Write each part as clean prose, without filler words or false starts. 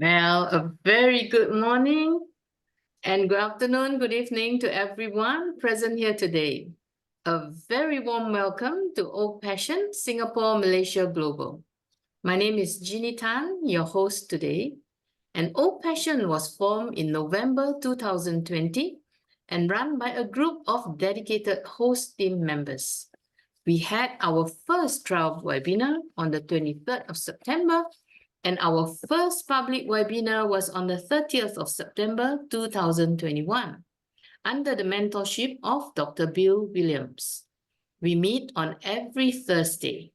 Well, a very good morning and good afternoon, good evening to everyone present here today. A very warm welcome to OPassion, Singapore, Malaysia Global. My name is Jeannie Tan, your host today. And OPassion was formed in November 2020 and run by a group of dedicated host team members. We had our first trial webinar on the 23rd of September, and our first public webinar was on the 30th of September 2021, under the mentorship of Dr. Bill Williams. We meet on every Thursday.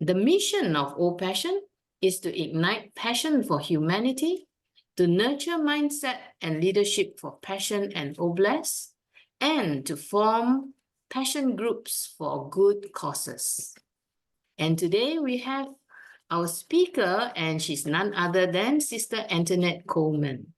The mission of OPassion is to ignite passion for humanity, to nurture mindset and leadership for passion and OBLES, and to form passion groups for good causes. And today we have our speaker, and she's none other than Sister Antoinette Coleman.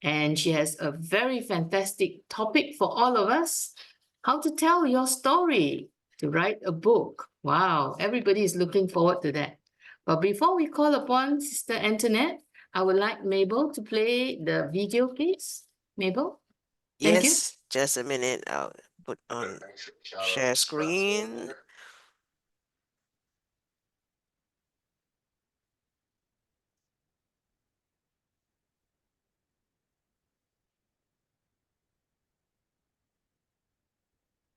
And she has a very fantastic topic for all of us: how to tell your story, to write a book. Wow, everybody is looking forward to that. But before we call upon Sister Antoinette, I would like Mabel to play the video, please. Mabel? Thank you. Yes, just a minute. I'll put on share screen.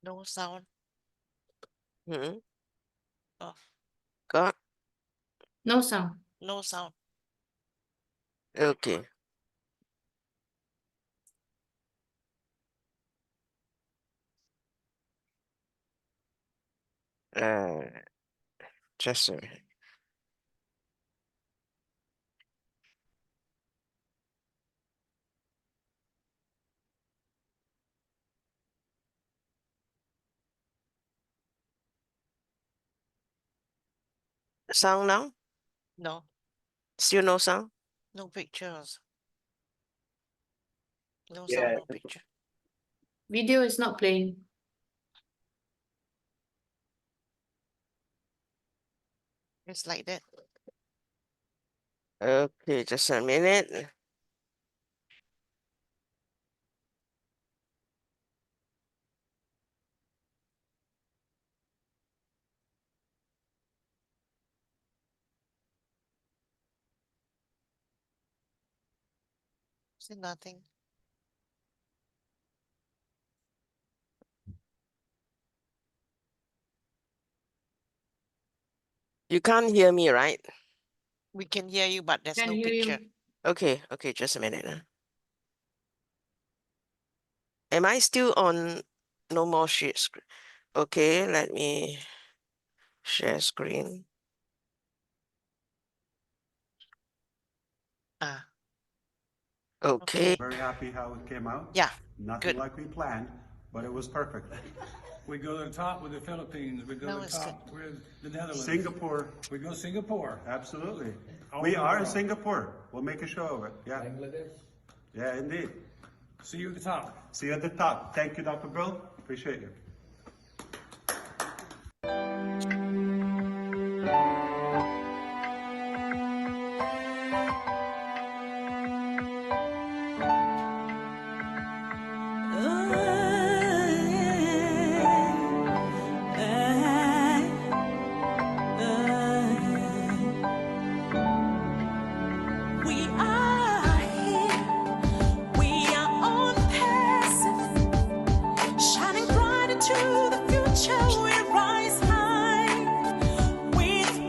No sound. Hmm. Oh, Got? No sound. no sound. Okay. Just a minute. Sound now? No, Still no sound? no pictures. No sound, no picture. Video is not playing. It's like that. Okay, just a minute. See nothing. You can't hear me, right? We can hear you, but there's Can no hear you. picture. Okay, just a minute. Am I still on no more share screen? Okay, let me share screen. Ah, Okay. Very happy how it came out. yeah. Nothing Good. like we planned, but it was perfect. We go to the top with the Philippines. We go No, to the it's top with the Netherlands. Singapore, We go Singapore. absolutely. All We over are the in world. Singapore. We'll make a show of it. Yeah, Bangladesh. yeah, indeed. See you at the top. See you at the top. Thank you, Dr. Bill. Appreciate you. We are here, we are ONPASSIVE, shining bright into the future. We rise high with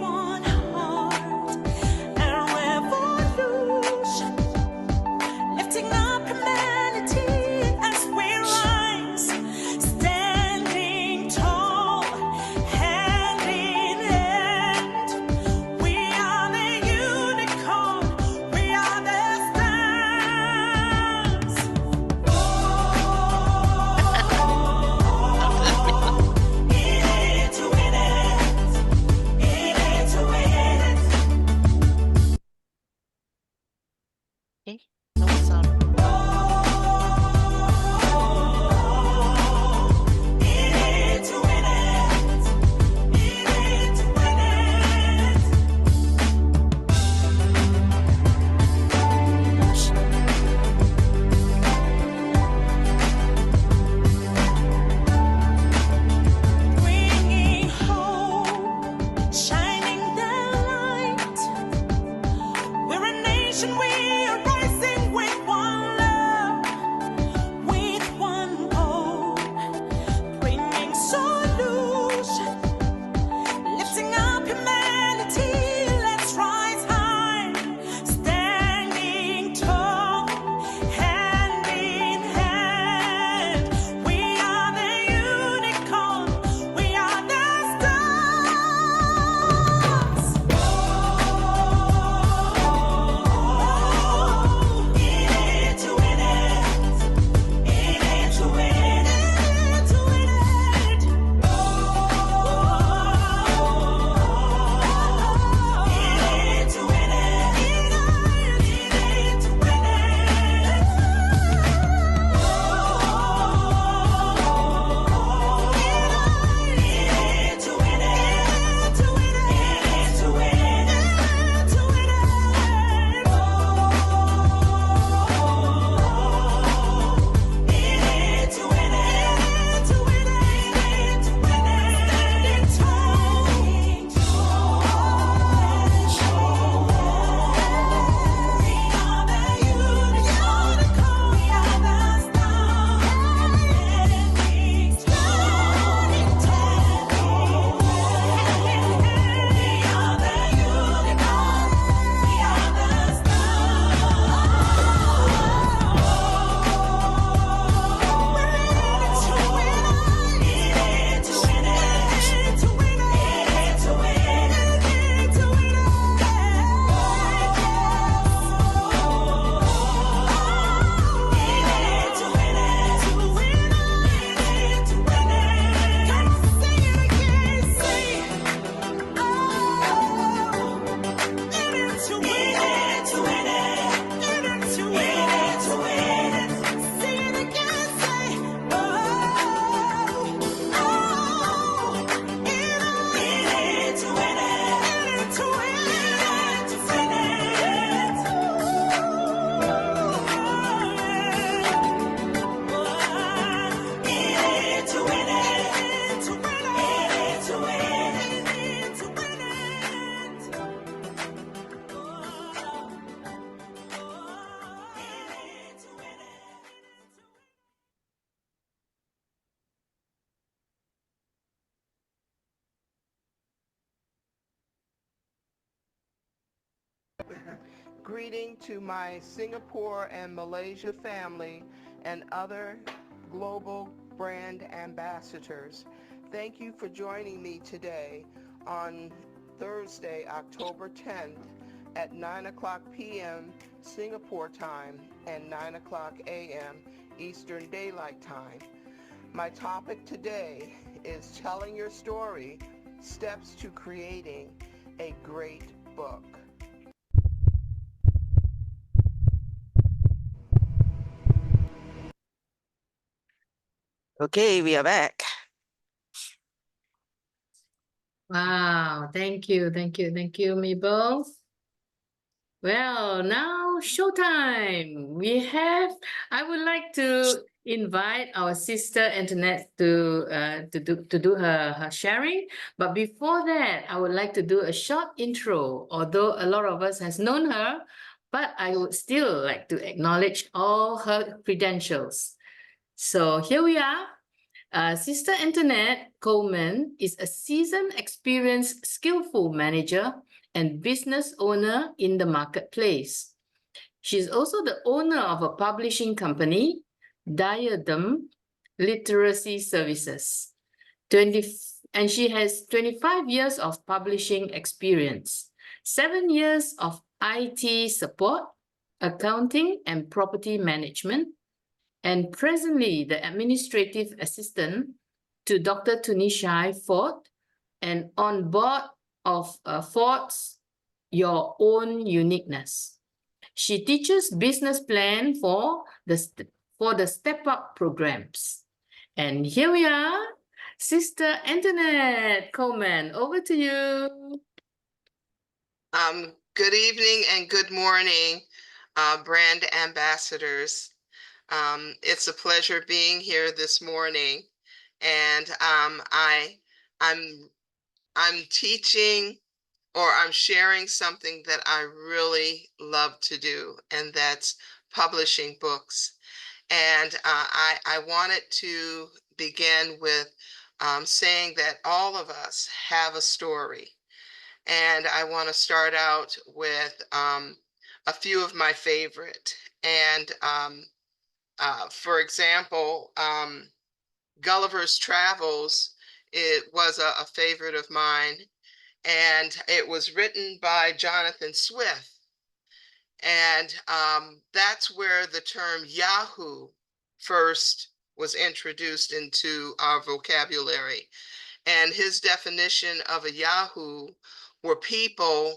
Greeting to my Singapore and Malaysia family and other global brand ambassadors. Thank you for joining me today on Thursday, October 10th at 9 o'clock p.m. Singapore time and 9 o'clock a.m. Eastern Daylight Time. My topic today is telling your story, steps to creating a great book. Okay, we are back. Wow, thank you, Mabel. Well, now showtime. I would like to invite our sister Antoinette to do her sharing. But before that, I would like to do a short intro, although a lot of us has known her, but I would still like to acknowledge all her credentials. So here we are. Sister Antoinette Coleman is a seasoned, experienced, skillful manager and business owner in the marketplace. She's also the owner of a publishing company, Diadem Literacy Services. And she has 25 years of publishing experience, 7 years of IT support, accounting, and property management, and presently the administrative assistant to Dr. Tunishai Ford and on board of Ford's Your Own Uniqueness. She teaches business plan for the Step Up programs. And here we are, Sister Antoinette Coleman, over to you. Good evening and good morning, brand ambassadors. It's a pleasure being here this morning, and I'm teaching, or I'm sharing something that I really love to do, and that's publishing books. And I wanted to begin with saying that all of us have a story. And I want to start out with a few of my favorite. And for example, Gulliver's Travels, it was a favorite of mine. And it was written by Jonathan Swift. And that's where the term Yahoo first was introduced into our vocabulary. And his definition of a Yahoo were people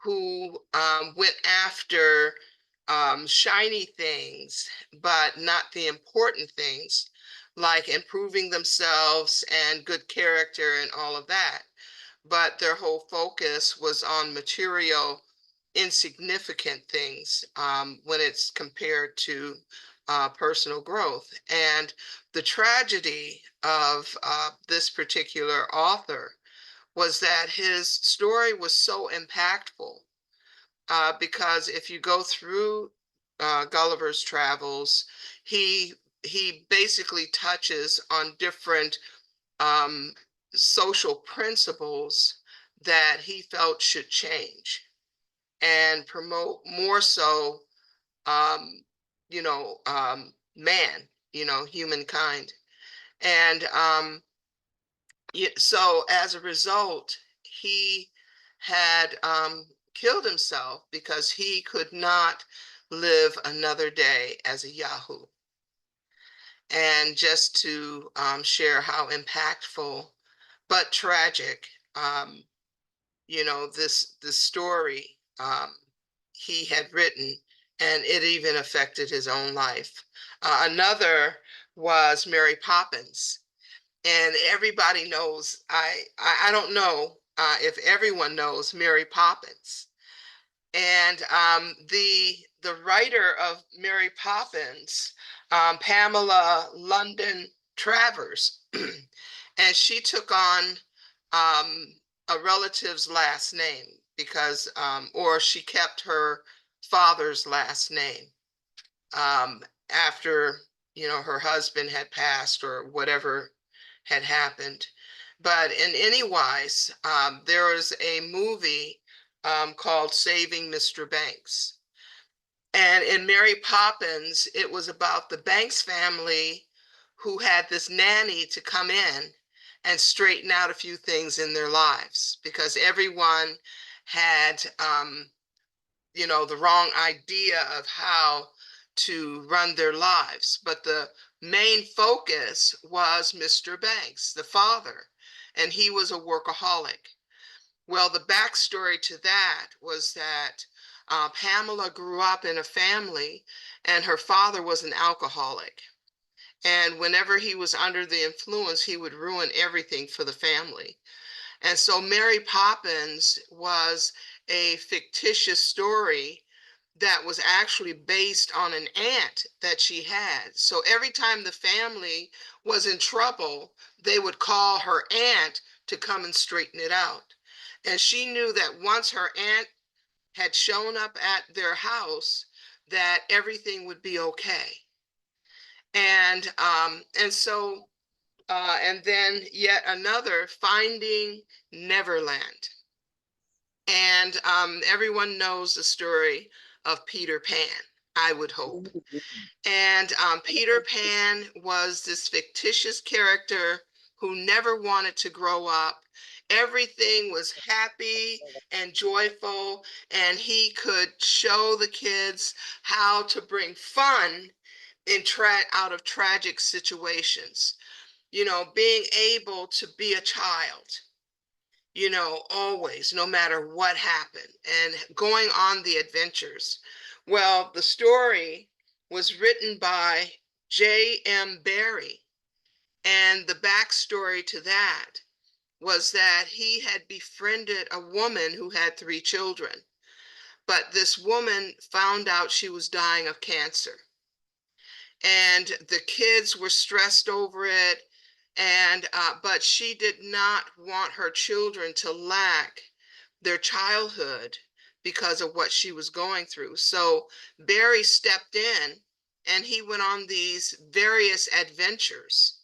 who went after shiny things, but not the important things, like improving themselves and good character and all of that. But their whole focus was on material, insignificant things when it's compared to personal growth. And the tragedy of this particular author was that his story was so impactful because if you go through Gulliver's Travels, he basically touches on different social principles that he felt should change and promote more so, man, humankind. And so as a result, he had killed himself because he could not live another day as a Yahoo. And just to share how impactful but tragic, this story he had written, and it even affected his own life. Another was Mary Poppins, and everybody knows. I don't know if everyone knows Mary Poppins, and the writer of Mary Poppins, Pamela London Travers, and she took on a relative's last name because, or she kept her father's last name after, her husband had passed or whatever had happened. But in any wise, there was a movie called Saving Mr. Banks. And in Mary Poppins, it was about the Banks family who had this nanny to come in and straighten out a few things in their lives because everyone had, you know, the wrong idea of how to run their lives. But the main focus was Mr. Banks, the father, and he was a workaholic. Well, the backstory to that was that Pamela grew up in a family and her father was an alcoholic. And whenever he was under the influence, he would ruin everything for the family. And so Mary Poppins was a fictitious story that was actually based on an aunt that she had. So every time the family was in trouble, they would call her aunt to come and straighten it out. And she knew that once her aunt had shown up at their house, that everything would be okay. And so and then yet another, Finding Neverland. And everyone knows the story of Peter Pan, I would hope. And Peter Pan was this fictitious character who never wanted to grow up. Everything was happy and joyful, and he could show the kids how to bring fun out of tragic situations. You know, being able to be a child, you know, always, no matter what happened, and going on the adventures. Well, the story was written by J.M. Barrie, and the backstory to that was that he had befriended a woman who had 3 children, but this woman found out she was dying of cancer. And the kids were stressed over it, and but she did not want her children to lack their childhood because of what she was going through. So Barry stepped in and he went on these various adventures.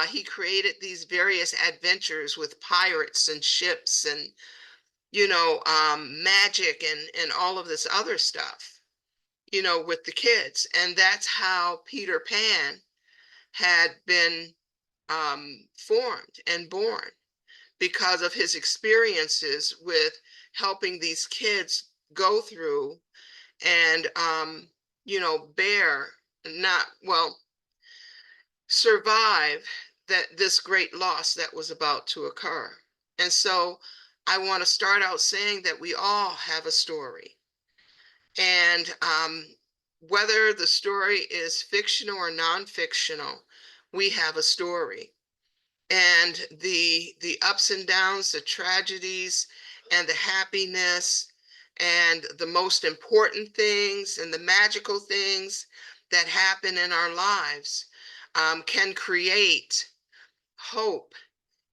He created these various adventures with pirates and ships and, you know, magic and all of this other stuff, you know, with the kids. And that's how Peter Pan had been formed and born, because of his experiences with helping these kids go through and, you know, survive this great loss that was about to occur. And so I want to start out saying that we all have a story. And whether the story is fictional or non-fictional, we have a story. And the ups and downs, the tragedies and the happiness and the most important things and the magical things that happen in our lives can create hope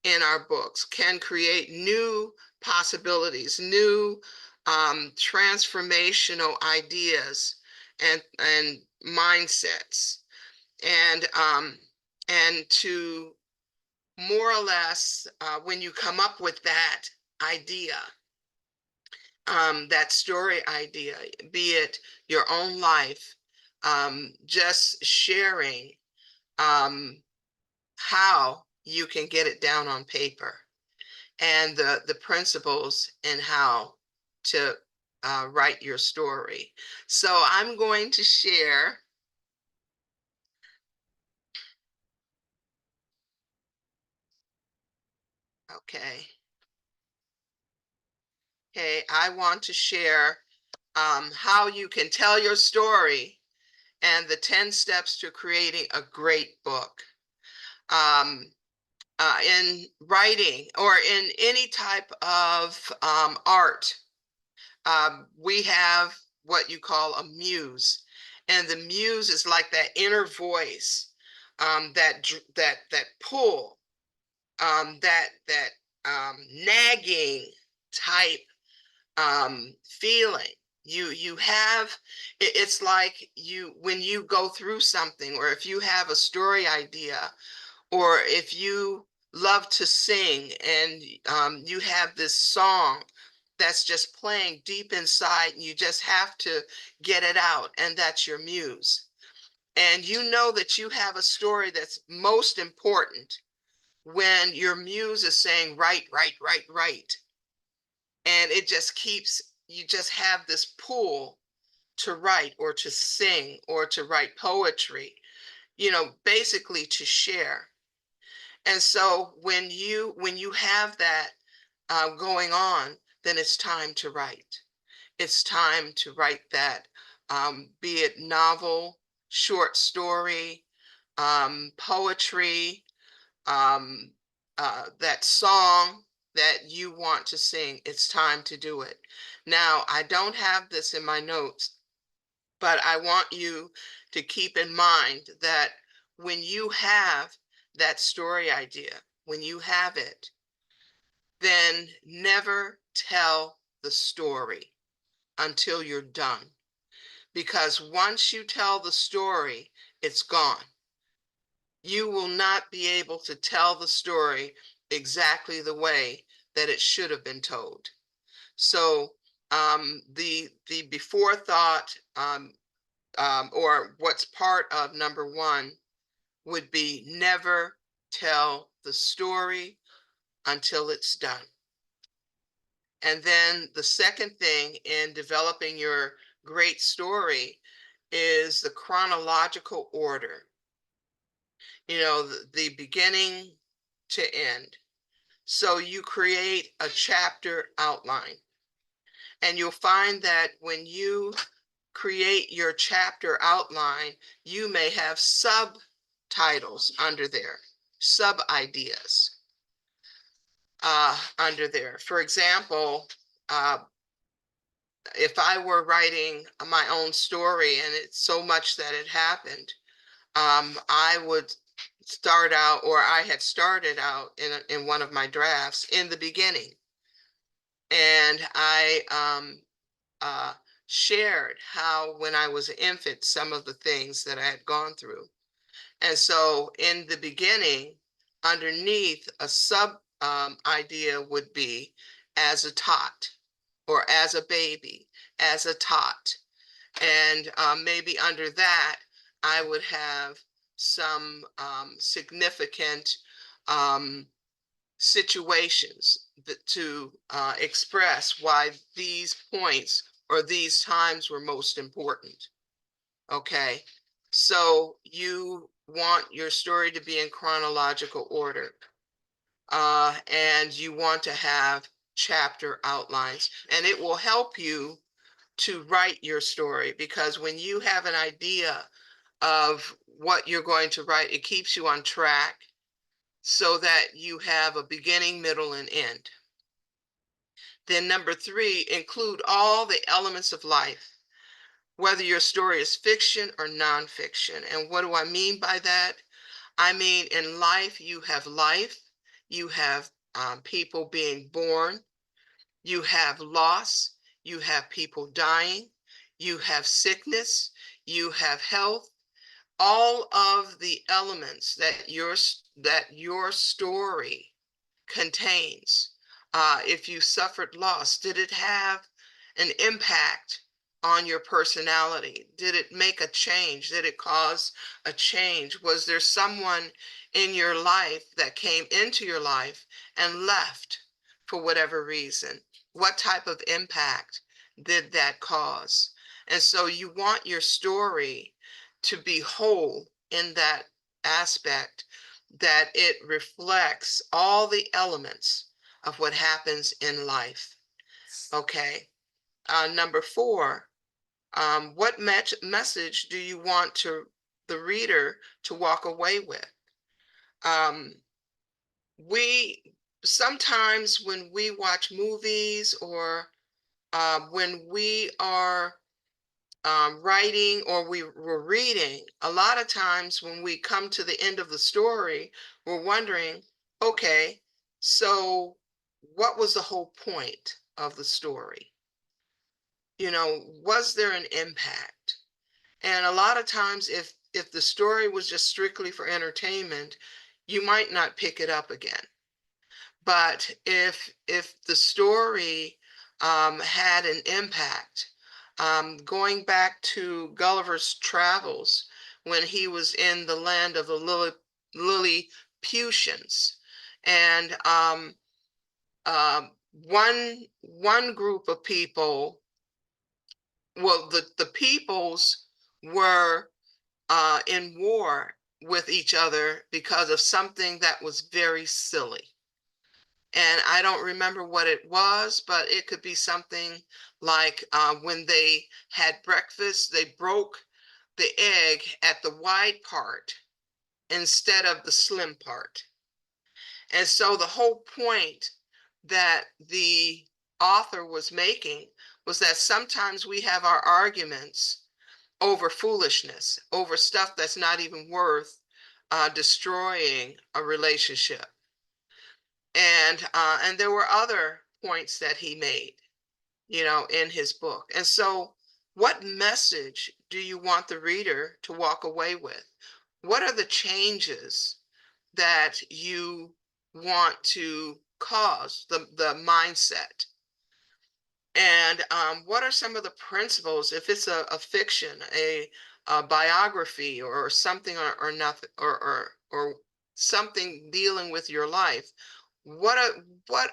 in our books, can create new possibilities, new transformational ideas and mindsets, and to more or less, when you come up with that idea, that story idea, be it your own life, just sharing how you can get it down on paper and the principles and how to write your story. So I'm going to share. Okay. Okay, I want to share how you can tell your story and the 10 steps to creating a great book. In writing or in any type of art, we have what you call a muse. And the muse is like that inner voice, that pull, that nagging type feeling. You have, it's like when you go through something, or if you have a story idea, or if you love to sing and you have this song that's just playing deep inside, and you just have to get it out, and that's your muse. And you know that you have a story that's most important when your muse is saying, write, write, write, write. And it just keeps, you just have this pull to write or to sing or to write poetry, basically to share. And so when you have that going on, then it's time to write. It's time to write that, be it novel, short story, poetry, that song that you want to sing. It's time to do it. Now, I don't have this in my notes, but I want you to keep in mind that when you have that story idea, when you have it, then never tell the story until you're done. Because once you tell the story, it's gone. You will not be able to tell the story exactly the way that it should have been told. So the before thought, or what's part of number one, would be never tell the story until it's done. And then the second thing in developing your great story is the chronological order. The beginning to end. So you create a chapter outline. And you'll find that when you create your chapter outline, you may have subtitles under there, sub ideas under there. For example, if I were writing my own story and it's so much that it happened, I would start out, or I had started out in one of my drafts in the beginning. And I shared how, when I was an infant, some of the things that I had gone through. And so in the beginning, underneath, a sub idea would be as a tot, or as a baby, as a tot. And maybe under that, I would have some significant situations to express why these points or these times were most important. Okay, so you want your story to be in chronological order, and you want to have chapter outlines, and it will help you to write your story, because when you have an idea of what you're going to write, it keeps you on track so that you have a beginning, middle, and end. Then number three, include all the elements of life, whether your story is fiction or nonfiction. And what do I mean by that? I mean, in life, you have people being born, you have loss, you have people dying, you have sickness, you have health, all of the elements that your story contains. If you suffered loss, did it have an impact on your personality? Did it make a change? Did it cause a change? Was there someone in your life that came into your life and left for whatever reason? What type of impact did that cause? And so you want your story to be whole in that aspect, that it reflects all the elements of what happens in life. Okay. Number four, what message do you want the reader to walk away with? We sometimes, when we watch movies, or when we are writing, or we're reading, a lot of times when we come to the end of the story, we're wondering, okay, so what was the whole point of the story? Was there an impact? And a lot of times, if the story was just strictly for entertainment, you might not pick it up again. But if the story had an impact. Going back to Gulliver's Travels, when he was in the land of the Lilliputians, and one group of people, well, the peoples were in war with each other because of something that was very silly. And I don't remember what it was, but it could be something like when they had breakfast, they broke the egg at the wide part instead of the slim part. And so the whole point that the author was making was that sometimes we have our arguments over foolishness, over stuff that's not even worth destroying a relationship. And there were other points that he made, you know, in his book. And so what message do you want the reader to walk away with? What are the changes that you want to cause, the mindset? And what are some of the principles, if it's a fiction, a biography or something or nothing, or something dealing with your life, what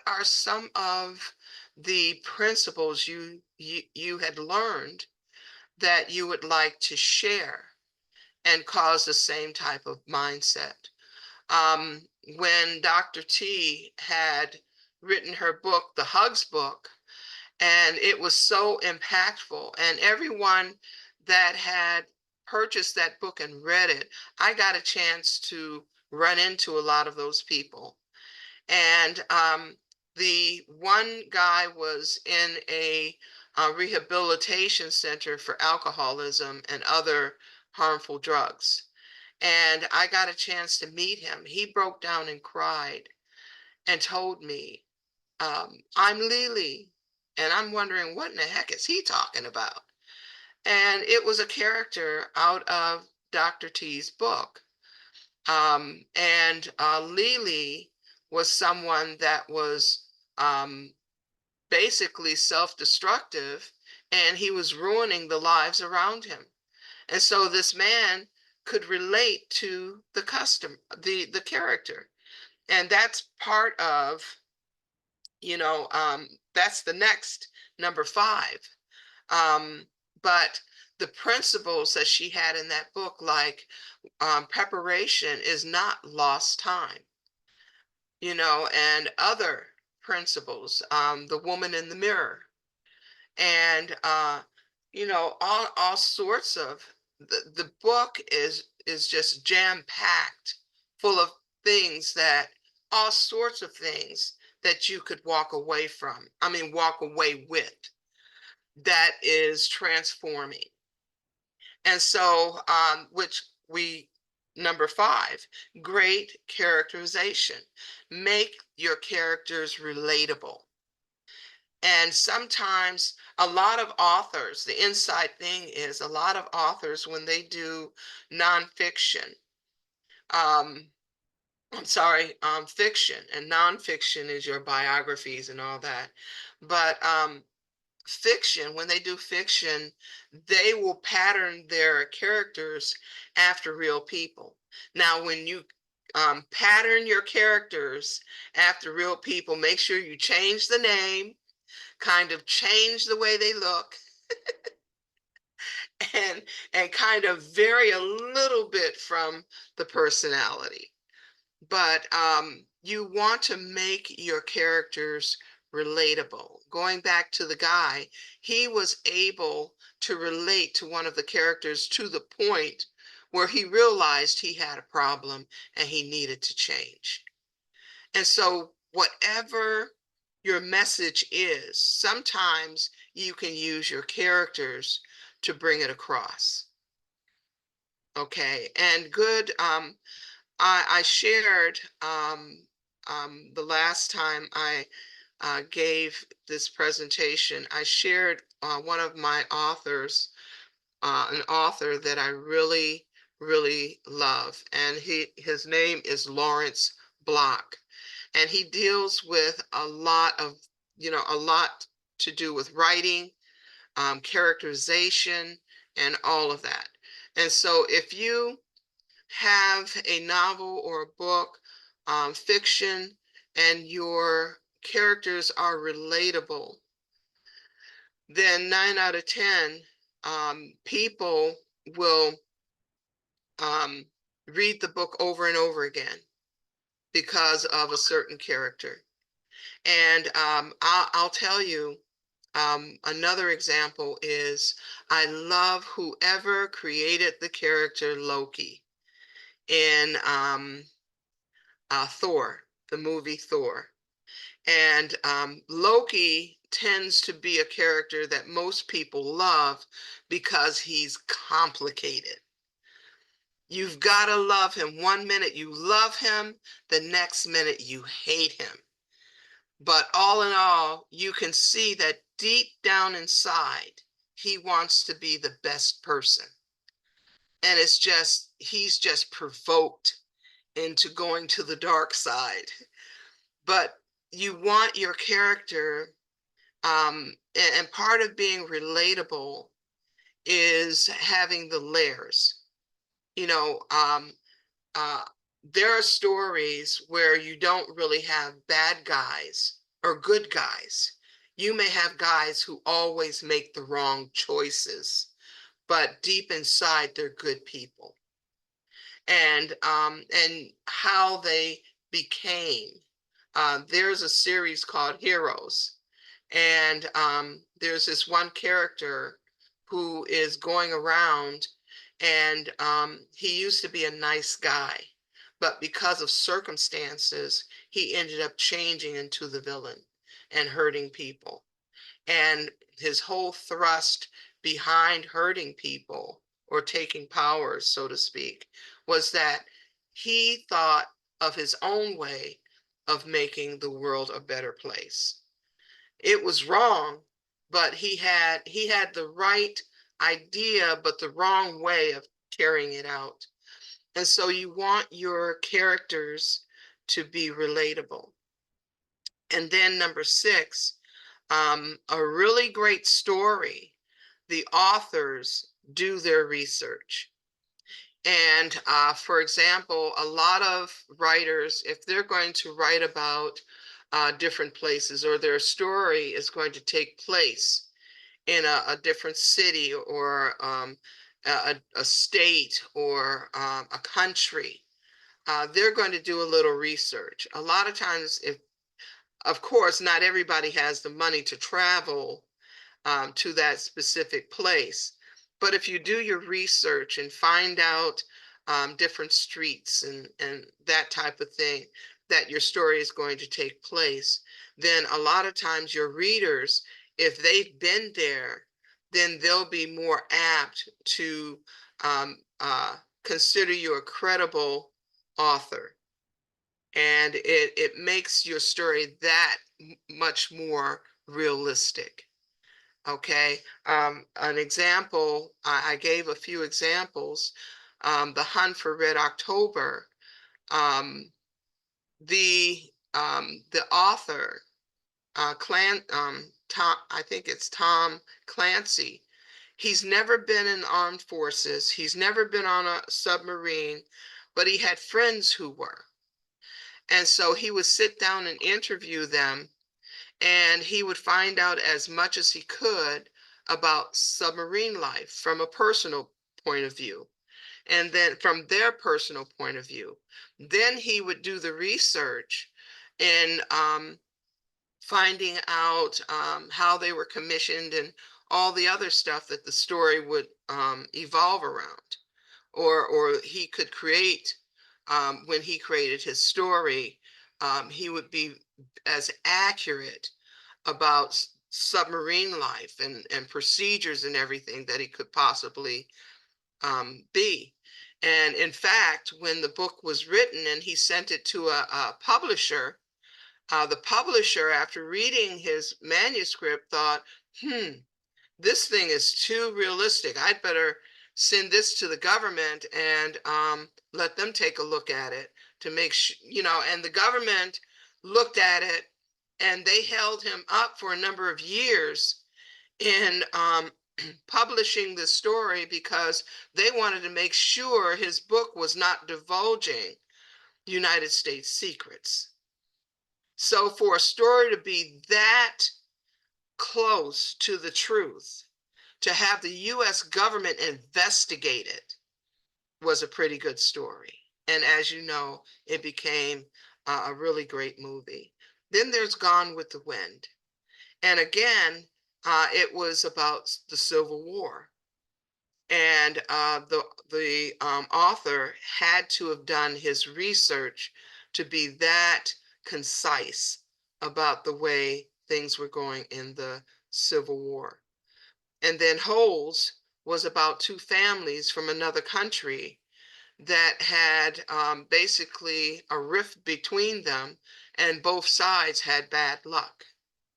are some of the principles you had learned that you would like to share and cause the same type of mindset? When Dr. T had written her book, the Hugs book, and it was so impactful, and everyone that had purchased that book and read it, I got a chance to run into a lot of those people. And the one guy was in a rehabilitation center for alcoholism and other harmful drugs. And I got a chance to meet him. He broke down and cried and told me, I'm Lily. And I'm wondering, what in the heck is he talking about? And it was a character out of Dr. T's book. And Lily was someone that was basically self-destructive, and he was ruining the lives around him. And so this man could relate to the the character. And that's part of, you know, that's the next number 5. But the principles that she had in that book, like preparation is not lost time, you know, and other principles, the woman in the mirror, and you know, all sorts of the book is just jam-packed full of things, that all sorts of things that you could walk away from, walk away with, that is transforming. And so number 5, great characterization. Make your characters relatable. And sometimes a lot of authors, the inside thing is, a lot of authors, when they do nonfiction, fiction, and nonfiction is your biographies and all that. But fiction, when they do fiction, they will pattern their characters after real people. Now, when you pattern your characters after real people, make sure you change the name, kind of change the way they look, and kind of vary a little bit from the personality. But you want to make your characters relatable. Going back to the guy, he was able to relate to one of the characters to the point where he realized he had a problem and he needed to change. And so whatever your message is, sometimes you can use your characters to bring it across. Okay, and good. I shared the last time I gave this presentation, I shared one of my authors, an author that I really, really love, and his name is Lawrence Block, and he deals with a lot to do with writing, characterization, and all of that. And so if you have a novel or a book, fiction, and your characters are relatable, then 9 out of 10 people will read the book over and over again because of a certain character. And I'll tell you, another example is I love whoever created the character Loki in Thor, the movie Thor. And Loki tends to be a character that most people love because he's complicated. You've got to love him. One minute you love him, the next minute you hate him. But all in all, you can see that deep down inside, he wants to be the best person. And it's just, he's just provoked into going to the dark side. But you want your character, and part of being relatable is having the layers. You know, there are stories where you don't really have bad guys or good guys. You may have guys who always make the wrong choices, but deep inside they're good people. And how they became. There's a series called Heroes, and there's this one character who is going around, and he used to be a nice guy, but because of circumstances, he ended up changing into the villain and hurting people. And his whole thrust behind hurting people or taking power, so to speak, was that he thought of his own way of making the world a better place. It was wrong, but he had the right idea, but the wrong way of carrying it out. And so you want your characters to be relatable. And then number 6, a really great story, the authors do their research. And for example, a lot of writers, if they're going to write about different places, or their story is going to take place in a different city, or a state, or a country, they're going to do a little research. A lot of times, of course, not everybody has the money to travel to that specific place. But if you do your research and find out different streets and that type of thing, that your story is going to take place, then a lot of times your readers, if they've been there, then they'll be more apt to consider you a credible author. And it makes your story that much more realistic. Okay, an example, I gave a few examples. The Hunt for Red October, the author, Tom, I think it's Tom Clancy. He's never been in the armed forces. He's never been on a submarine, but he had friends who were. And so he would sit down and interview them, and he would find out as much as he could about submarine life from a personal point of view, and then from their personal point of view. Then he would do the research in finding out how they were commissioned and all the other stuff that the story would evolve around, or he could create. When he created his story, he would be as accurate about submarine life and procedures and everything that he could possibly be. And in fact, when the book was written and he sent it to a publisher, the publisher, after reading his manuscript, thought, this thing is too realistic. I'd better send this to the government and let them take a look at it to make sure, and the government looked at it and they held him up for a number of years in publishing the story because they wanted to make sure his book was not divulging United States secrets. So for a story to be that close to the truth, to have the US government investigate it, was a pretty good story. And as you know, it became a really great movie. Then there's Gone with the Wind. And again, it was about the Civil War. And the author had to have done his research to be that concise about the way things were going in the Civil War. And then Holes was about two families from another country that had basically a rift between them, and both sides had bad luck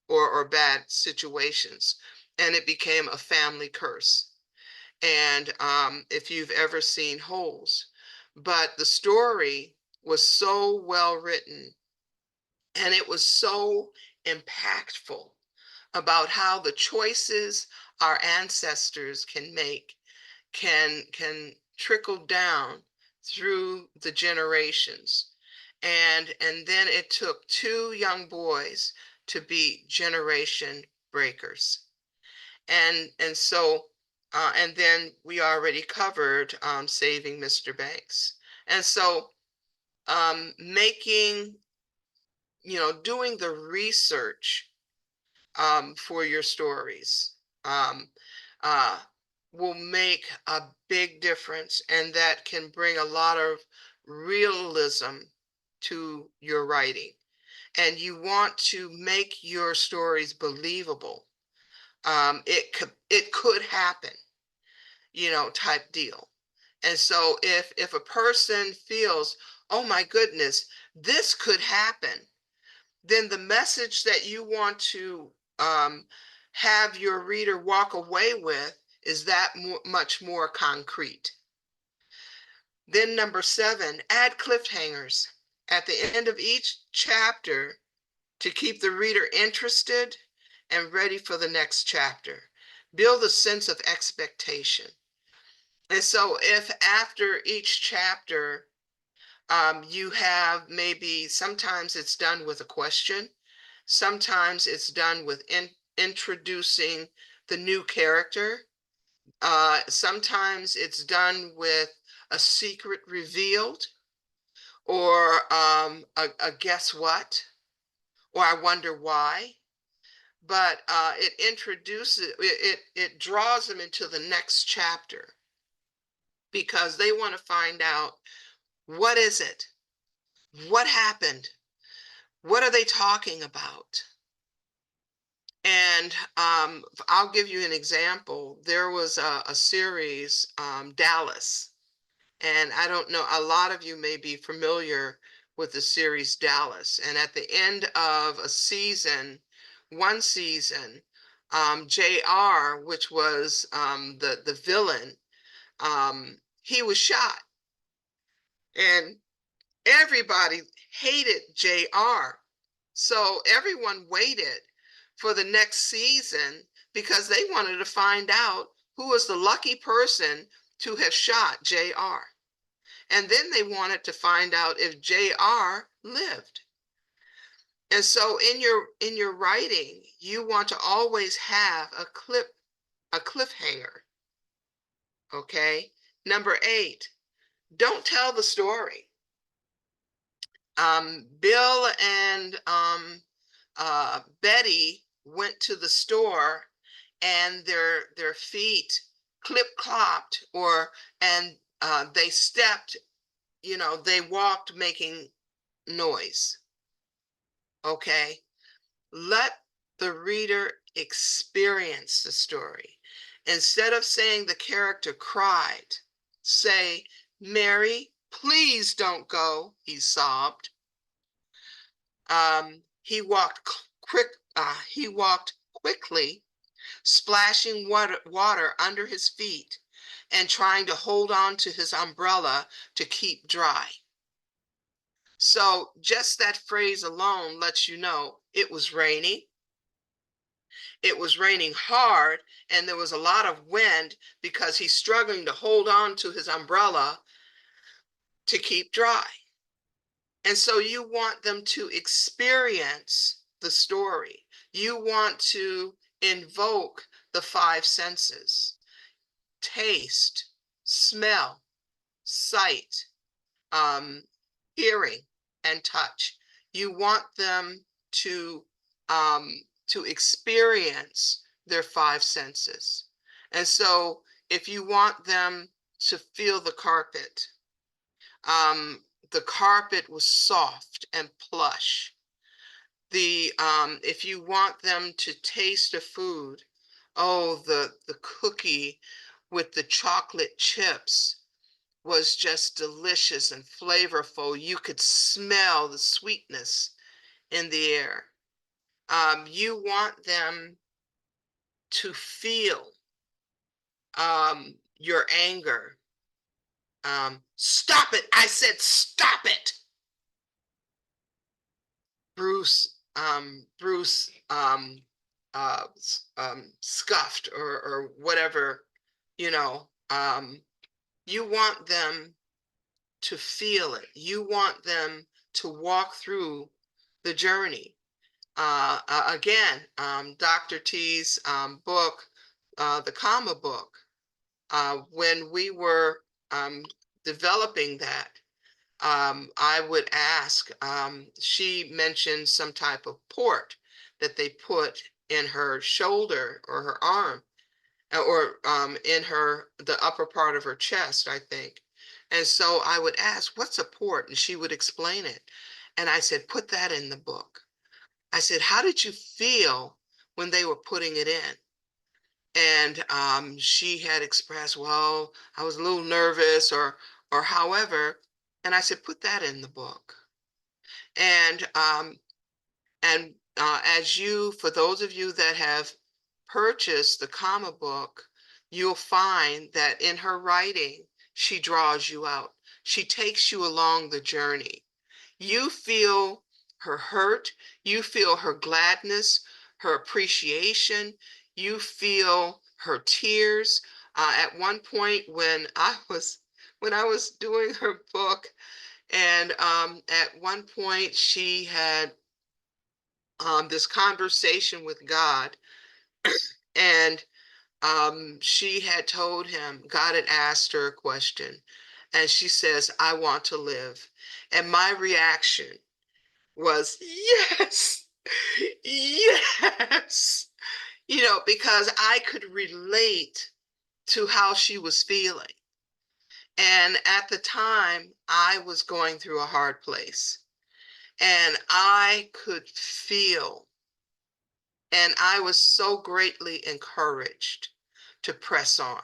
or bad situations, and it became a family curse. And if you've ever seen Holes, but the story was so well written and it was so impactful about how the choices our ancestors can make can trickle down through the generations. And then it took two young boys to be generation breakers. And so and then we already covered Saving Mr. Banks. And so making, doing the research for your stories will make a big difference, and that can bring a lot of realism to your writing. And you want to make your stories believable. It could happen, type deal. And so if a person feels, oh my goodness, this could happen, then the message that you want to have your reader walk away with is that much more concrete. Then number 7, add cliffhangers at the end of each chapter to keep the reader interested and ready for the next chapter. Build a sense of expectation. And so if after each chapter, you have maybe, sometimes it's done with a question, sometimes it's done with introducing the new character, sometimes it's done with a secret revealed, or a guess what, or I wonder why. But it introduces, it draws them into the next chapter because they want to find out, what is it? What happened? What are they talking about? And I'll give you an example. There was a series, Dallas, and I don't know, a lot of you may be familiar with the series Dallas. And at the end of a season, one season, JR, which was the villain, he was shot. And everybody hated JR. So everyone waited for the next season because they wanted to find out who was the lucky person to have shot JR. And then they wanted to find out if JR lived. And so in your writing, you want to always have a cliffhanger. Okay. Number 8, don't tell the story. Bill and Betty went to the store, and their feet clip-clopped, and they stepped, they walked making noise. Okay, let the reader experience the story. Instead of saying the character cried, say, Mary, please don't go, he sobbed. He walked quickly, splashing water under his feet and trying to hold on to his umbrella to keep dry. So just that phrase alone lets you know it was raining. It was raining hard, and there was a lot of wind because he's struggling to hold on to his umbrella to keep dry. And so you want them to experience the story. You want to invoke the five senses: taste, smell, sight, hearing, and touch. You want them to experience their five senses. And so if you want them to feel the carpet was soft and plush. If you want them to taste a food, oh, the cookie with the chocolate chips was just delicious and flavorful. You could smell the sweetness in the air. You want them to feel your anger. Stop it! I said stop it! Bruce scuffed or whatever, you know. You want them to feel it. You want them to walk through the journey. Again, Dr. T's book, the Comma book, when we were developing that, I would ask, she mentioned some type of port that they put in her shoulder or her arm, or in the upper part of her chest, I think. And so I would ask, what's a port? And she would explain it. And I said, put that in the book. I said, how did you feel when they were putting it in? And she had expressed, well, I was a little nervous or however. And I said, put that in the book. And for those of you that have purchased the Comma book, you'll find that in her writing, she draws you out. She takes you along the journey. You feel her hurt, you feel her gladness, her appreciation, you feel her tears. At one point when I was doing her book, and at one point she had this conversation with God, and she had told him, God had asked her a question, and she says, I want to live. And my reaction was, yes, yes, because I could relate to how she was feeling. And at the time, I was going through a hard place, and I could feel, and I was so greatly encouraged to press on.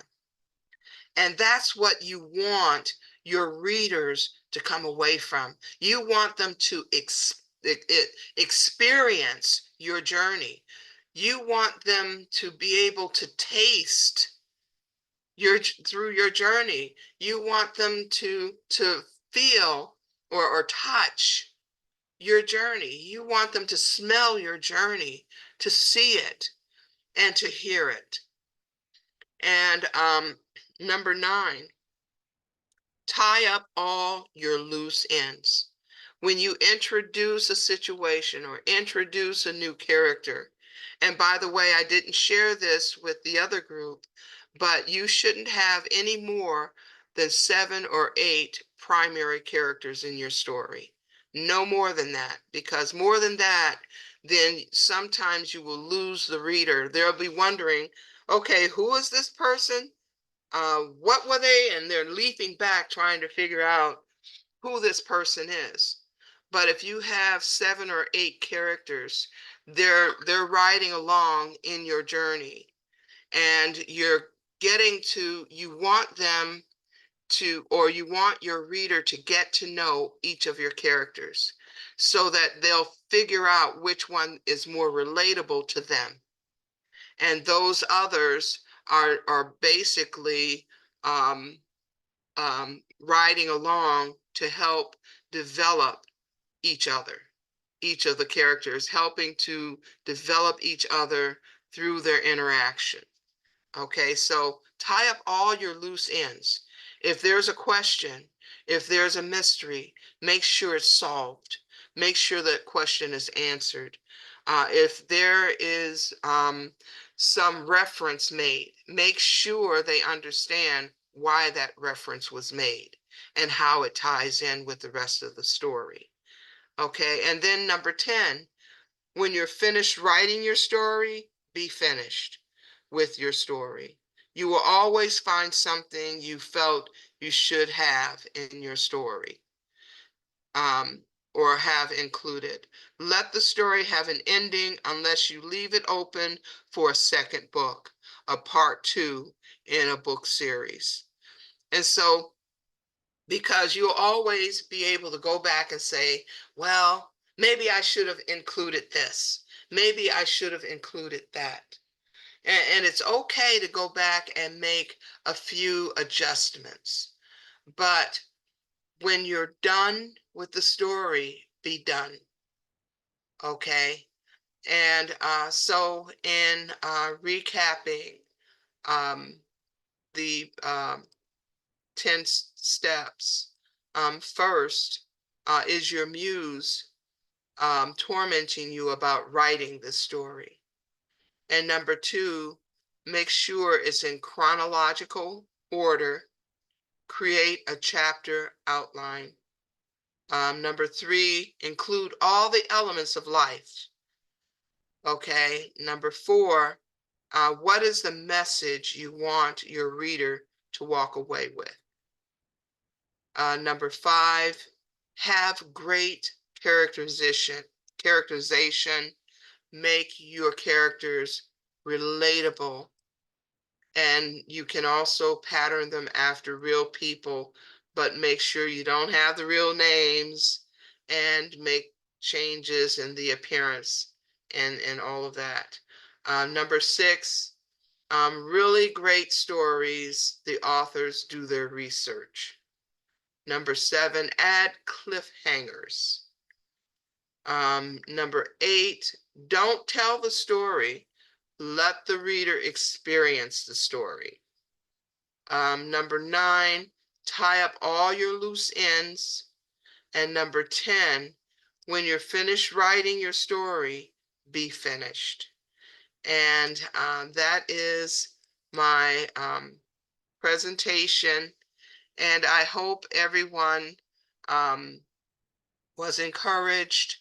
And that's what you want your readers to come away from. You want them to experience your journey. You want them to be able to taste through your journey. You want them to feel or touch your journey. You want them to smell your journey, to see it, and to hear it. And number 9, tie up all your loose ends. When you introduce a situation or introduce a new character, and by the way, I didn't share this with the other group, but you shouldn't have any more than 7 or 8 primary characters in your story. No more than that, because more than that, then sometimes you will lose the reader. They'll be wondering, okay, who is this person? What were they? And they're leaping back trying to figure out who this person is. But if you have 7 or 8 characters, they're riding along in your journey, and you want them to, or you want your reader to get to know each of your characters so that they'll figure out which one is more relatable to them. And those others are basically riding along to help develop each other. each of the characters, helping to develop each other through their interaction. Okay, so tie up all your loose ends. If there's a question, if there's a mystery, make sure it's solved. Make sure that question is answered. If there is some reference made, make sure they understand why that reference was made and how it ties in with the rest of the story. Okay, and then number 10, when you're finished writing your story, be finished with your story. You will always find something you felt you should have in your story, or have included. Let the story have an ending unless you leave it open for a second book, a part 2 in a book series. And so, because you'll always be able to go back and say, well, maybe I should have included this. Maybe I should have included that. And it's okay to go back and make a few adjustments. But when you're done with the story, be done. Okay. And so in recapping the 10 steps, first, is your muse tormenting you about writing this story? And number 2, make sure it's in chronological order. Create a chapter outline. Number 3, include all the elements of life. Okay. Number 4, what is the message you want your reader to walk away with? Number 5, have great characterization. Make your characters relatable, and you can also pattern them after real people, but make sure you don't have the real names, and make changes in the appearance and all of that. Number 6, really great stories, the authors do their research. Number 7, add cliffhangers. Number 8, don't tell the story. Let the reader experience the story. Number 9, tie up all your loose ends. And number 10, when you're finished writing your story, be finished. And that is my presentation. And I hope everyone was encouraged,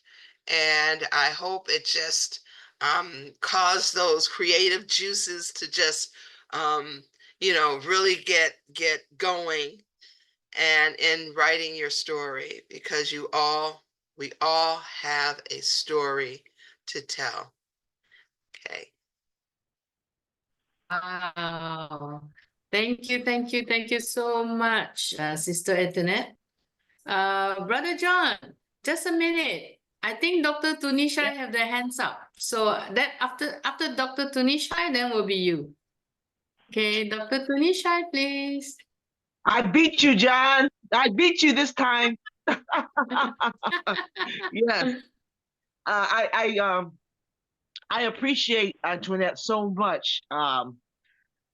and I hope it just caused those creative juices to just really get going and in writing your story, because we all have a story to tell. Okay. Wow. Thank you so much, Sister Antoinette. Brother John, just a minute. I think Dr. Tunishai have their hands up. So that after Dr. Tunishai, then will be you. Okay, Dr. Tunishai, please. I beat you, John. I beat you this time. Yes. I appreciate Antoinette so much.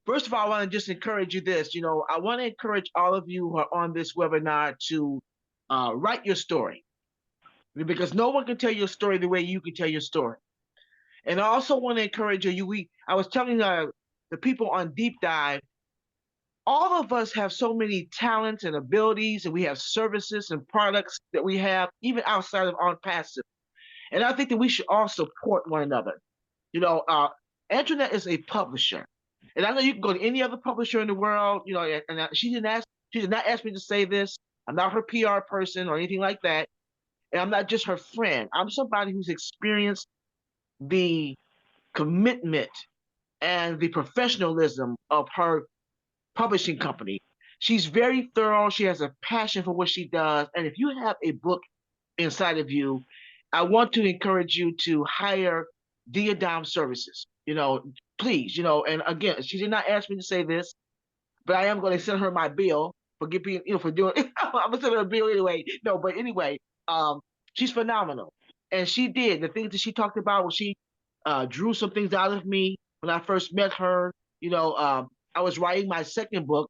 First of all, I want to just encourage you this. I want to encourage all of you who are on this webinar to write your story, because no one can tell your story the way you can tell your story. And I also want to encourage you. I was telling the people on Deep Dive, all of us have so many talents and abilities, and we have services and products that we have even outside of ONPASSIVE. And I think that we should all support one another. Antoinette is a publisher, and I know you can go to any other publisher in the world. And she did not ask me to say this. I'm not her PR person or anything like that, and I'm not just her friend. I'm somebody who's experienced the commitment and the professionalism of her publishing company. She's very thorough. She has a passion for what she does. And if you have a book inside of you, I want to encourage you to hire Diadem Services. Please, and again, she did not ask me to say this, but I am going to send her my bill for for doing I'm gonna send her a bill anyway. No, but anyway, she's phenomenal. And she did. The things that she talked about when she drew some things out of me when I first met her. I was writing my second book.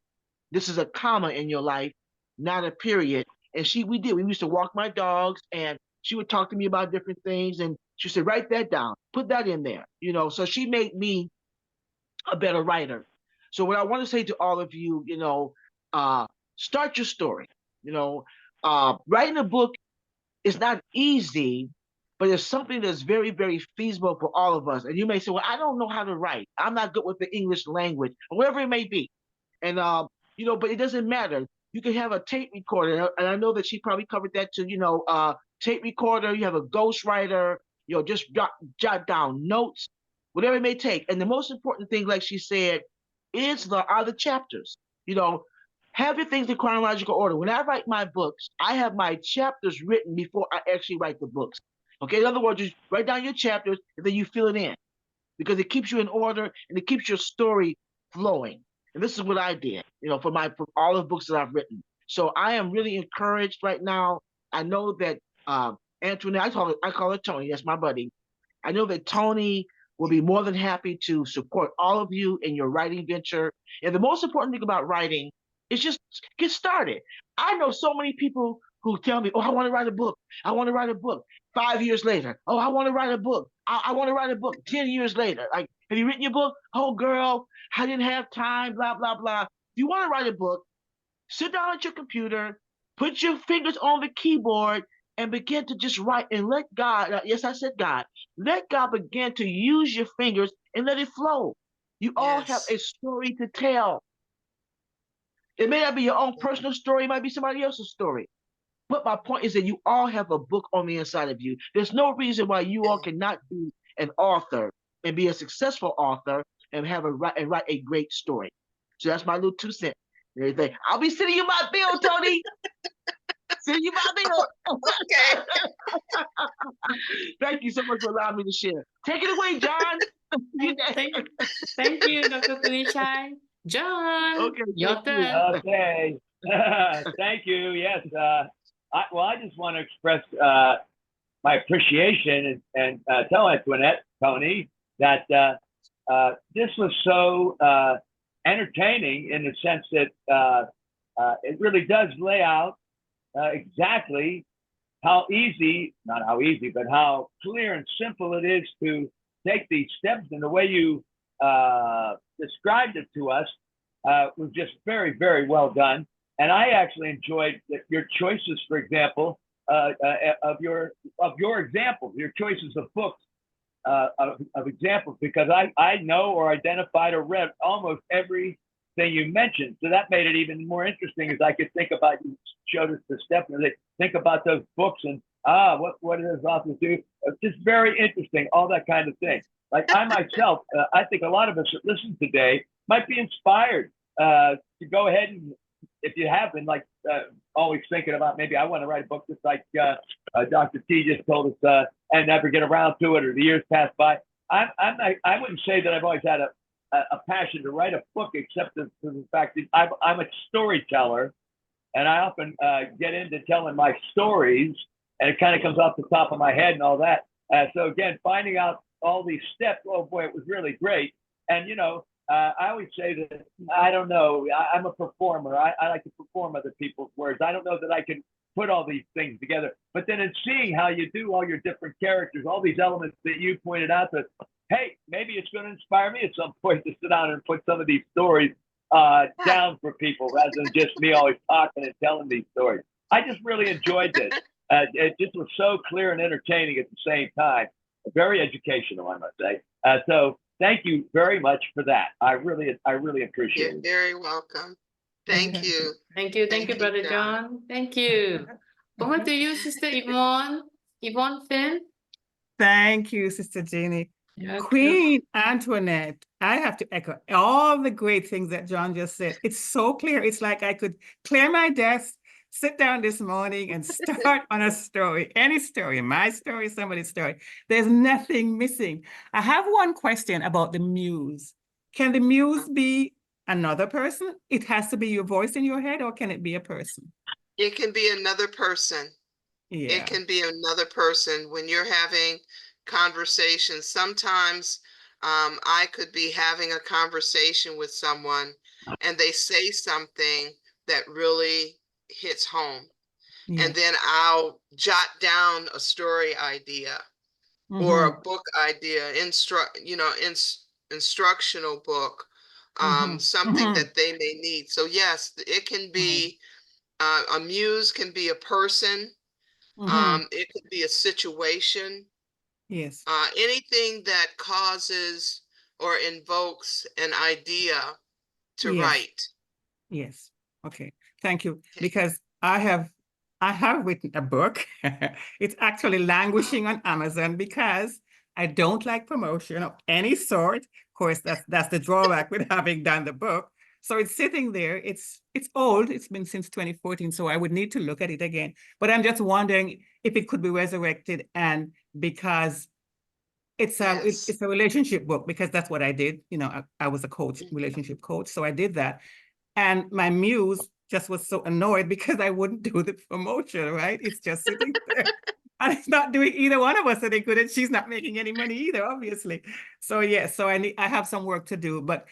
This is a comma in your life, not a period. And we used to walk my dogs, and she would talk to me about different things. And she said, write that down, put that in there. So she made me a better writer. So what I want to say to all of you, start your story. Writing a book is not easy, but it's something that's very, very feasible for all of us. And you may say, well, I don't know how to write. I'm not good with the English language, or whatever it may be. And, but it doesn't matter. You can have a tape recorder. And I know that she probably covered that too, tape recorder, you have a ghostwriter, just jot down notes, whatever it may take. And the most important thing, like she said, are the chapters. Have your things in chronological order. When I write my books, I have my chapters written before I actually write the books. Okay, in other words, you write down your chapters and then you fill it in, because it keeps you in order and it keeps your story flowing. And this is what I did, for all the books that I've written. So I am really encouraged right now. I know that Antoinette, I call her Tony, that's my buddy. I know that Tony will be more than happy to support all of you in your writing venture. And the most important thing about writing is just get started. I know so many people who tell me, oh, I want to write a book. I want to write a book. 5 years later, oh, I want to write a book. I want to write a book. 10 years later, like, have you written your book? Oh, girl, I didn't have time, blah, blah, blah. If you want to write a book, sit down at your computer, put your fingers on the keyboard, and begin to just write and let God, yes, I said God, let God begin to use your fingers and let it flow. You all have Yes. a story to tell. It may not be your own personal story, it might be somebody else's story. But my point is that you all have a book on the inside of you. There's no reason why you all cannot be an author and be a successful author and write a great story. So that's my little 2 cents. And everything. I'll be sending you my bill, Tony. Sending you my bill. Okay. Thank you so much for allowing me to share. Take it away, John. Thank you, Dr. Kunishai. John, Okay, your thank you. turn. Okay. Thank you. Yes. I just want to express my appreciation and tell Antoinette, Tony, that this was so entertaining in the sense that it really does lay out exactly how easy, not how easy, but how clear and simple it is to take these steps. And the way you described it to us was just very, very well done. And I actually enjoyed your choices, for example, of your examples, your choices of books of examples, because I know or identified or read almost everything you mentioned. So that made it even more interesting, as I could think about, you showed us the step, and think about those books and what do those authors do? Just very interesting, all that kind of thing. Like I myself, I think a lot of us that listen today might be inspired to go ahead and, if you have been always thinking about, maybe I want to write a book just like Dr. T just told us and never get around to it, or the years pass by. I wouldn't say that I've always had a passion to write a book, except for the fact that I'm a storyteller, and I often get into telling my stories, and it kind of comes off the top of my head and all that. So again, finding out all these steps, oh boy, it was really great. And I always say that I don't know. I'm a performer. I like to perform other people's words. I don't know that I can put all these things together. But then in seeing how you do all your different characters, all these elements that you pointed out, that hey, maybe it's going to inspire me at some point to sit down and put some of these stories down for people, rather than just me always talking and telling these stories. I just really enjoyed this. It just was so clear and entertaining at the same time. Very educational, I must say. So thank you very much for that. I really appreciate You're it. very welcome. Thank you. Thank you, Thank you, Brother John. John. Thank you. Over to you, Sister Yvonne. Yvonne Finn. Thank you, Sister Jeannie. Yeah, Queen Antoinette, I have to echo all the great things that John just said. It's so clear. It's like I could clear my desk, sit down this morning and start on a story, any story, my story, somebody's story. There's nothing missing. I have one question about the muse. Can the muse be another person? It has to be your voice in your head, or can it be a person? It can be another person. Yeah. It can be another person when you're having conversations. Sometimes I could be having a conversation with someone and they say something that really hits home. Yeah. And then I'll jot down a story idea or Mhm. a book idea, instructional book, Mhm. something Mhm. that they may need. So yes, it can Right. be a muse can be a person, Mhm. it could be a situation, Yes. anything that causes or invokes an idea to Yes. write. Yes. Okay. Thank you. Okay. Because I have written a book. It's actually languishing on Amazon because I don't like promotion of any sort. Of course, that's the drawback with having done the book. So it's sitting there. It's old. It's been since 2014. So I would need to look at it again. But I'm just wondering if it could be resurrected, and because Yes. it's a relationship book, because that's what I did. I was a coach, Mhm. relationship coach. So I did that. And my muse just was so annoyed because I wouldn't do the promotion, right? It's just sitting there. And it's not doing either one of us any good, and she's not making any money either, obviously. So yeah, so I have some work to do. But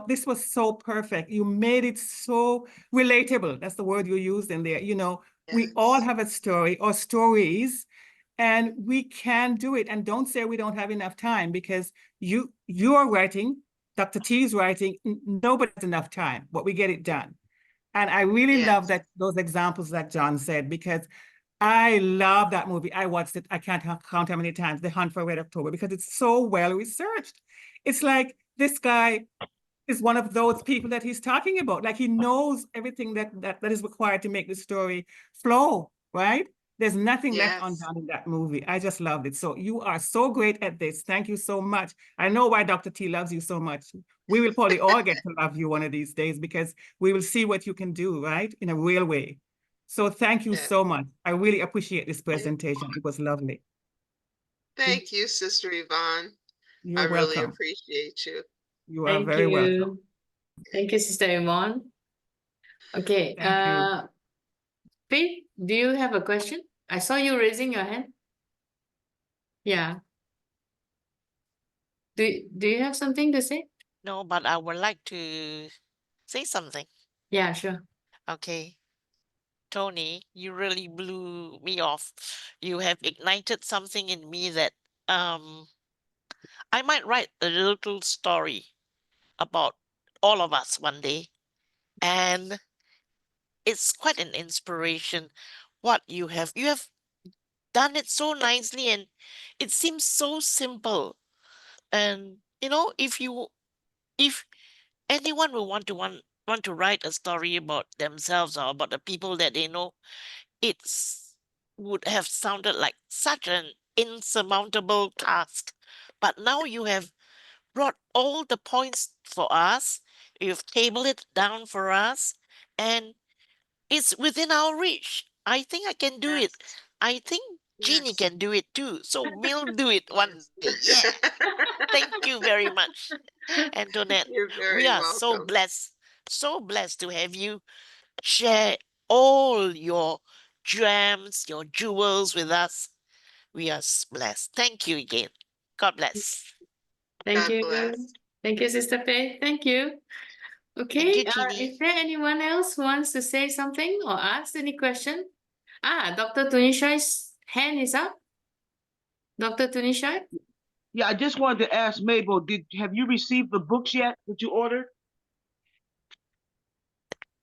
this was so perfect. You made it so relatable. That's the word you used in there. We all Yes. have a story or stories, and we can do it. And don't say we don't have enough time, because you're writing, Dr. T is writing, nobody has enough time, but we get it done. And I really love Yes. those examples that John said, because I love that movie. I watched it, I can't count how many times, The Hunt for Red October, because it's so well researched. It's like this guy is one of those people that he's talking about. Like, he knows everything that is required to make the story flow, right? There's nothing left Yes. undone in that movie. I just loved it. So you are so great at this. Thank you so much. I know why Dr. T loves you so much. We will probably all get to love you one of these days, because we will see what you can do, right? In a real way. So thank you Yes. so much. I really appreciate this presentation. It was lovely. Thank you, Sister Yvonne. I You're really welcome. appreciate you. You are Thank very welcome. you. Thank you, Sister Yvonne. Okay, Thank you. Faith, do you have a question? I saw you raising your hand. Yeah. Do you have something to say? No, but I would like to say something. Yeah, sure. Okay. Tony, you really blew me off. You have ignited something in me that I might write a little story about all of us one day. And it's quite an inspiration what you have done it so nicely, and it seems so simple. And if anyone will want to write a story about themselves or about the people that they know, it's would have sounded like such an insurmountable task. But now you have brought all the points for us, you've tabled it down for us, and it's within our reach. I think I can do it. Yes. I think Jeannie Yes. can do it too. So we'll do it one day. Yeah. Yes. Thank you very much, Antoinette. You're We very are welcome. so blessed to have you share all your gems, your jewels with us. We are blessed. Thank you again. God bless. Thank God you. bless. Thank you, Sister Faith. Thank you. Thank you, Okay, Jeannie. is there anyone else who wants to say something or ask any question? Dr. Tunishai's hand is up. Dr. Tunishai? Yeah, I just wanted to ask Mabel, have you received the books yet that you ordered?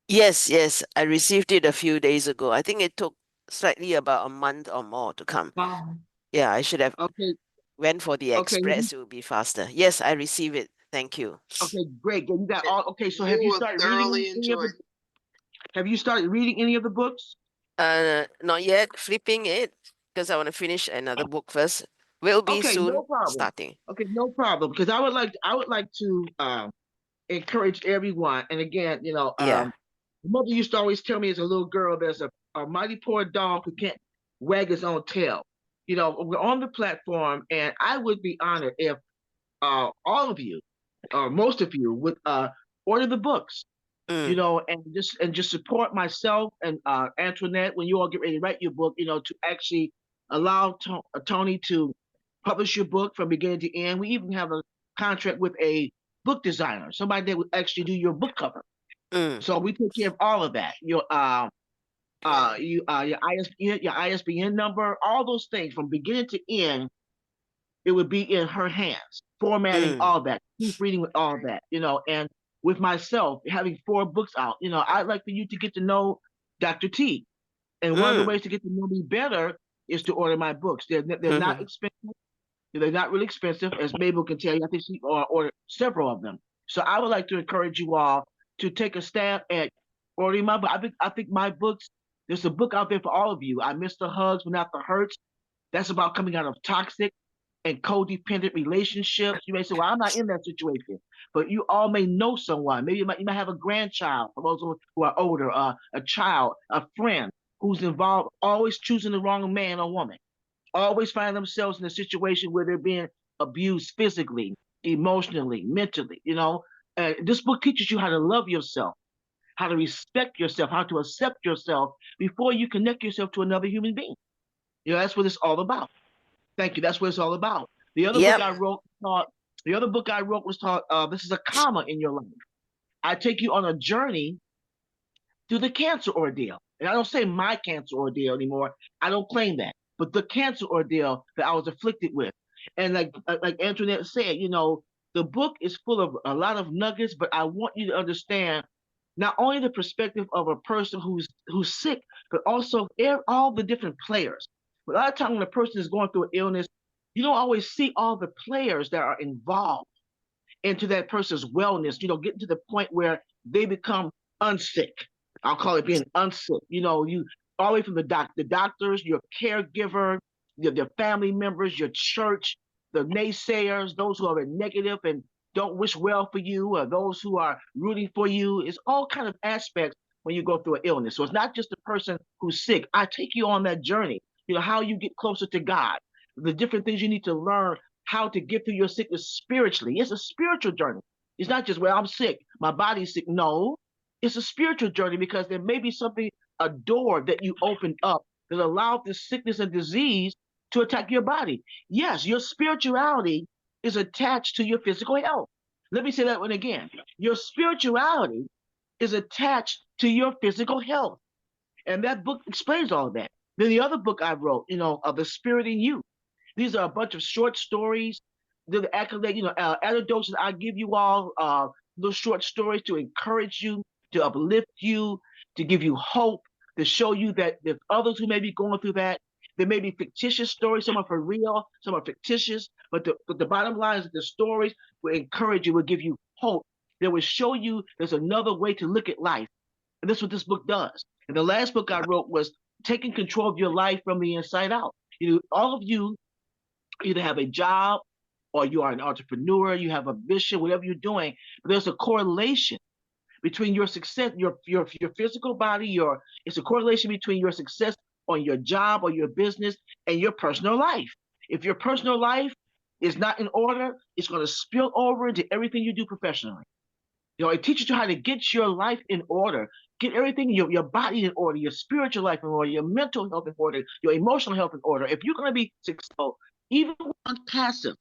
Yes, I received it a few days ago. I think it took slightly about a month or more to come. Wow. Yeah, I should have Okay, went for the okay, express. It would be faster. Yes, I received it. Thank you. okay, great. You got all okay. So You have you will started reading thoroughly any of enjoy. have you started reading any of the books? Not yet. Flipping it because I want to finish another book first. Will be Okay, soon no problem. starting. Okay, no problem. Because I would like to encourage everyone. And again, Yeah. the mother used to always tell me as a little girl, there's a mighty poor dog who can't wag his own tail. We're on the platform, and I would be honored if all of you, or most of you, would order the books. you know, and just support myself and Antoinette when you all get ready to write your book, you know, to actually allow Tony to publish your book from beginning to end. We even have a contract with a book designer, somebody that would actually do your book cover. So we take care of all of that. Your ISBN number, all those things from beginning to end, it would be in her hands, formatting all that, proofreading with all that, you know, and with myself having 4 books out, you know, I'd like for you to get to know Dr. T. And one of the ways to get to know me better is to order my books. They're not expensive. They're not really expensive, as Mabel can tell you. I think she ordered several of them. So I would like to encourage you all to take a stab at ordering my book. I think my books, there's a book out there for all of you. I Miss the Hugs, but not the Hurts. That's about coming out of toxic and codependent relationships. You may say, well, I'm not in that situation, but you all may know someone. Maybe you might have a grandchild, for those who are older, a child, a friend who's involved, always choosing the wrong man or woman, always find themselves in a situation where they're being abused physically, emotionally, mentally, you know. This book teaches you how to love yourself, how to respect yourself, how to accept yourself before you connect yourself to another human being. You know, that's what it's all about. Thank you. That's what it's all about. The other book I wrote was called This is a Comma in Your Life. I take you on a journey through the cancer ordeal. And I don't say my cancer ordeal anymore. I don't claim that. But the cancer ordeal that I was afflicted with. And like Antoinette said, you know, the book is full of a lot of nuggets, but I want you to understand not only the perspective of a person who's sick, but also all the different players. But a lot of times when a person is going through an illness, you don't always see all the players that are involved into that person's wellness, you know, getting to the point where they become unsick. I'll call it being unsick. You know, you all the way from the doctors, your caregiver, your family members, your church, the naysayers, those who are negative and don't wish well for you, or those who are rooting for you. It's all kind of aspects when you go through an illness. So it's not just the person who's sick. I take you on that journey, you know, how you get closer to God, the different things you need to learn, how to get through your sickness spiritually. It's a spiritual journey. It's not just, well, I'm sick, my body's sick. No, it's a spiritual journey, because there may be something, a door that you opened up that allowed this sickness and disease to attack your body. Yes, your spirituality is attached to your physical health. Let me say that one again. Your spirituality is attached to your physical health. And that book explains all of that. Then the other book I wrote, you know, of The Spirit in You. These are a bunch of short stories. They're the accolade, you know, anecdotes that I give you all, those short stories to encourage you, to uplift you, to give you hope, to show you that there's others who may be going through that. There may be fictitious stories, some are for real, some are fictitious, but the bottom line is that the stories will encourage you, will give you hope. They will show you there's another way to look at life. And that's what this book does. And the last book I wrote was Taking Control of Your Life from the Inside Out. You know, all of you either have a job or you are an entrepreneur, you have a mission, whatever you're doing, but there's a correlation between your success, your physical body, it's a correlation between your success on your job or your business and your personal life. If your personal life is not in order, it's going to spill over into everything you do professionally. You know, it teaches you how to get your life in order, get everything, your body in order, your spiritual life in order, your mental health in order, your emotional health in order. If you're going to be successful, even passive,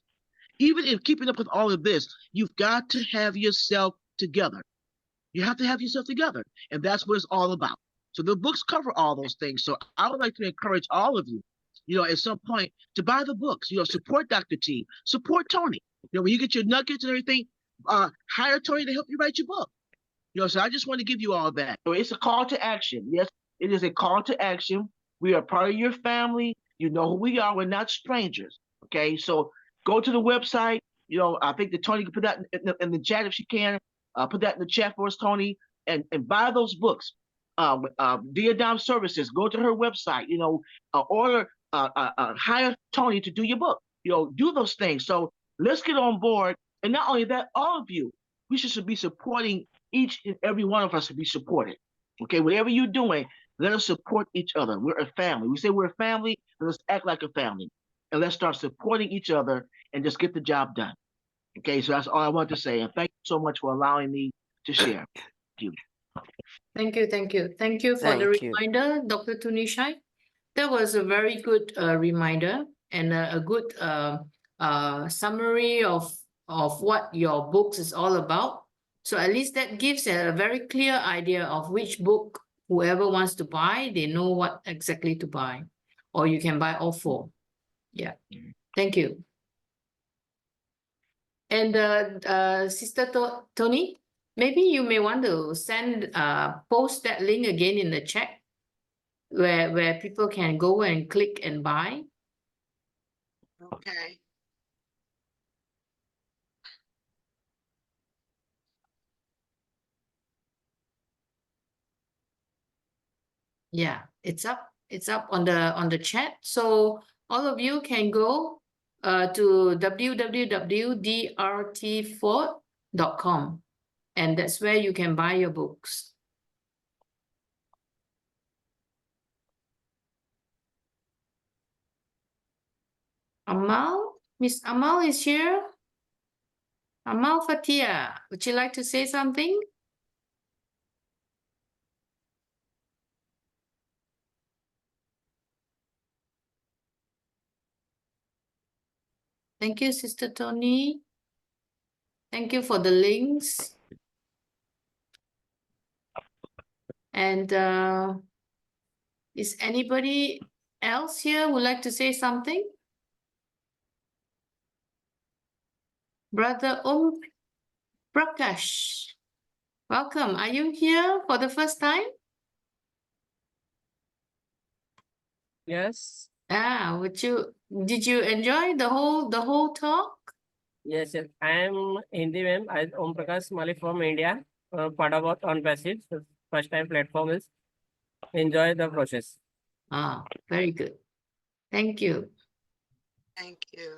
even in keeping up with all of this, you've got to have yourself together. You have to have yourself together. And that's what it's all about. So the books cover all those things. So I would like to encourage all of you, you know, at some point to buy the books, you know, support Dr. T, support Tony. You know, when you get your nuggets and everything, hire Tony to help you write your book. You know, so I just want to give you all that. So it's a call to action. Yes, it is a call to action. We are part of your family. You know who we are. We're not strangers. Okay, so go to the website. You know, I think that Tony can put that in the chat if she can. Put that in the chat for us, Tony, and buy those books. Diadem Services, go to her website, you know, hire Tony to do your book, you know, do those things. So let's get on board. And not only that, all of you, we should be supporting each and every one of us to be supported. Okay, whatever you're doing, let us support each other. We're a family. We say we're a family, and let's act like a family. And let's start supporting each other and just get the job done. Okay, so that's all I want to say. And thank you so much for allowing me to share. Thank you. Thank you, thank you. Thank you for the Thank you. reminder, Dr. Tunishai. That was a very good reminder and a good summary of what your books is all about. So at least that gives a very clear idea of which book whoever wants to buy, they know what exactly to buy. Or you can buy all four. Yeah, thank you. And Sister Tony, maybe you may want to post that link again in the chat where people can go and click and buy. Okay. Yeah, it's up on the chat. So all of you can go to www.drtford.com, and that's where you can buy your books. Amal, Miss Amal is here. Amal Fatia, would you like to say something? Thank you, Sister Tony. Thank you for the links. And is anybody else here would like to say something? Brother Prakash, welcome. Are you here for the first time? Yes, Did you enjoy the whole talk? yes, yes. I am Hindi ma'am. I am Om Prakash Malik from India. Part about ONPASSIVE. So first time platform is enjoy the process. Very good. Thank you. Thank you.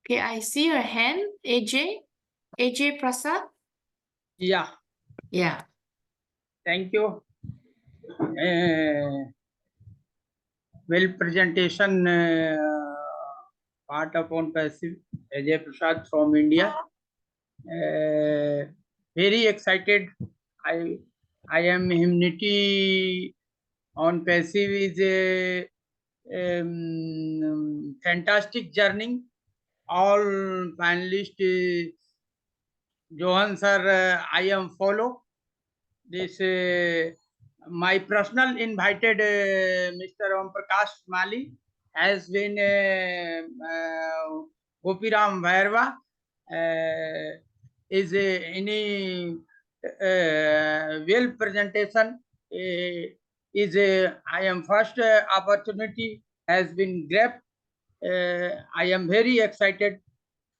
Okay, I see your hand, AJ Prasad. Yeah, Yeah. thank you. Well, presentation part of ONPASSIVE, Ajay Prasad from India. Very excited. I am Hymnity ONPASSIVE is a fantastic journey. All panelists, Johan sir, I am follow. This my personal invited Mr. Om Prakash Mali has been Gopiram Bhairava is any well presentation is I am first opportunity has been grabbed. I am very excited.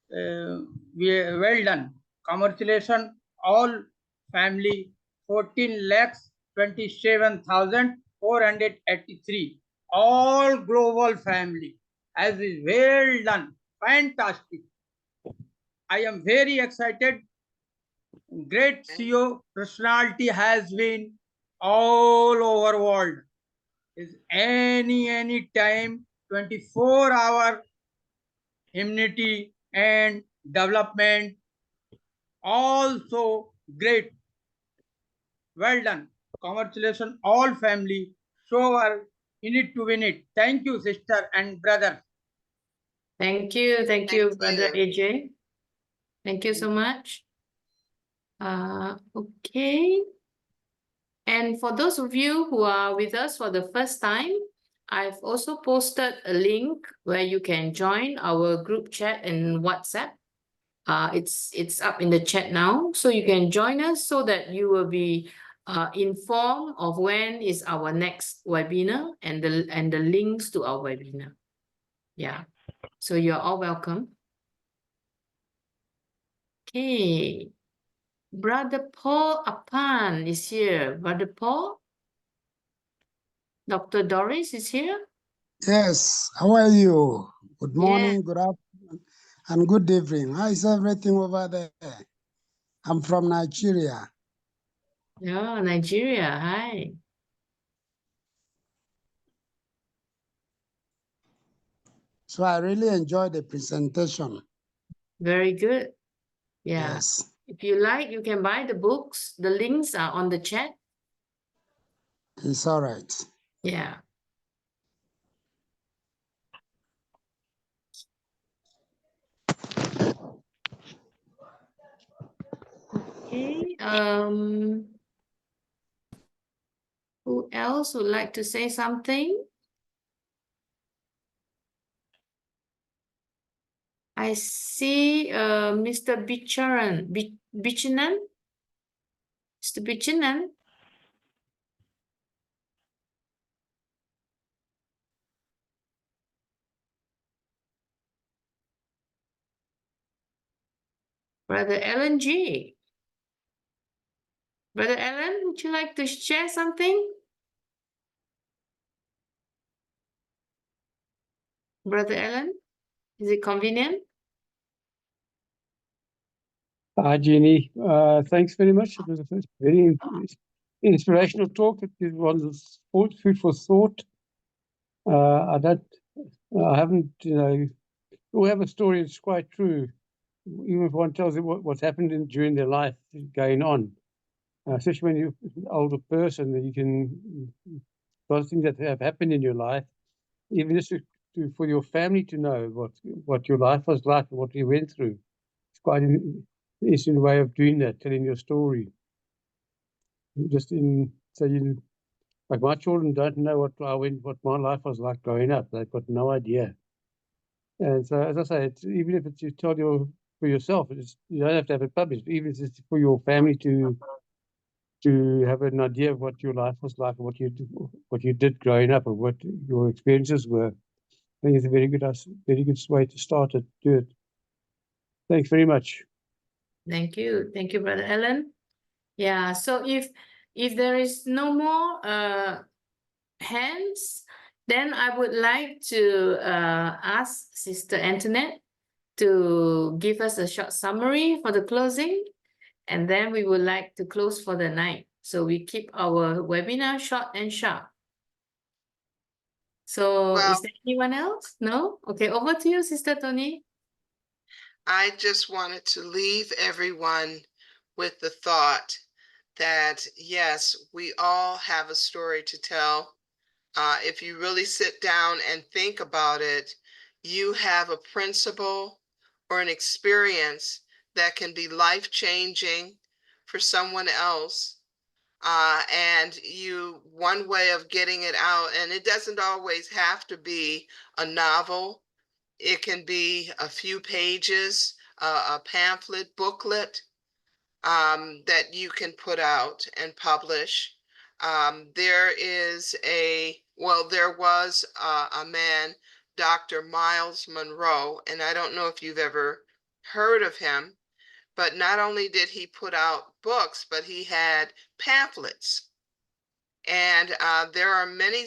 Well done. Congratulations all family 14,27,483. All global family as is well done. Fantastic. I am very excited. Great CEO personality has been all over world. Is any time 24-hour immunity and development. Also great. Well done. Congratulations all family. Show her in it to win it. Thank you, sister and brother. Thank you, Brother AJ. Thank you so much. Okay. And for those of you who are with us for the first time, I've also posted a link where you can join our group chat in WhatsApp. It's up in the chat now, so you can join us so that you will be informed of when is our next webinar and the links to our webinar. Yeah, so you're all welcome. Okay, Brother Paul Apan is here. Brother Paul, Dr. Doris is here. Yes, how are you? Good morning, good afternoon, and good evening. How is everything over there? I'm from Nigeria. Yeah, Nigeria. Hi. So I really enjoyed the presentation. Very good. Yeah. Yes. If you like, you can buy the books. The links are on the chat. It's all right. Yeah. Okay. Who else would like to say something? I see Mr. Bicharan. Bichanan? Mr. Bichanan? Brother Alan G. Brother Alan, would you like to share something? Brother Alan, is it convenient? Hi, Jeannie. Thanks very much. It was a very inspirational talk. It was food for thought. I haven't, we have a story that's quite true. Even if one tells you what's happened during their life going on, especially when you're an older person, that you can, those things that have happened in your life, even just for your family to know what your life was like and what you went through. It's quite an interesting way of doing that, telling your story. Like my children don't know what my life was like growing up. They've got no idea. And so, as I say, even if it's you tell for yourself, you don't have to have it published. Even if it's for your family to have an idea of what your life was like, and what you did growing up, and what your experiences were. I think it's a very good way to start it. Do it. Thanks very much. Thank you, Brother Alan. Yeah. So if there is no more hands, then I would like to ask Sister Antoinette to give us a short summary for the closing, and then we would like to close for the night. So we keep our webinar short and sharp. So is there anyone else? No? Okay, over to you, Sister Tony. I just wanted to leave everyone with the thought that, yes, we all have a story to tell. If you really sit down and think about it, you have a principle or an experience that can be life-changing for someone else. And one way of getting it out, and it doesn't always have to be a novel. It can be a few pages, a pamphlet, booklet, that you can put out and publish. There was a man, Dr. Miles Monroe, and I don't know if you've ever heard of him, but not only did he put out books, but he had pamphlets. And there are many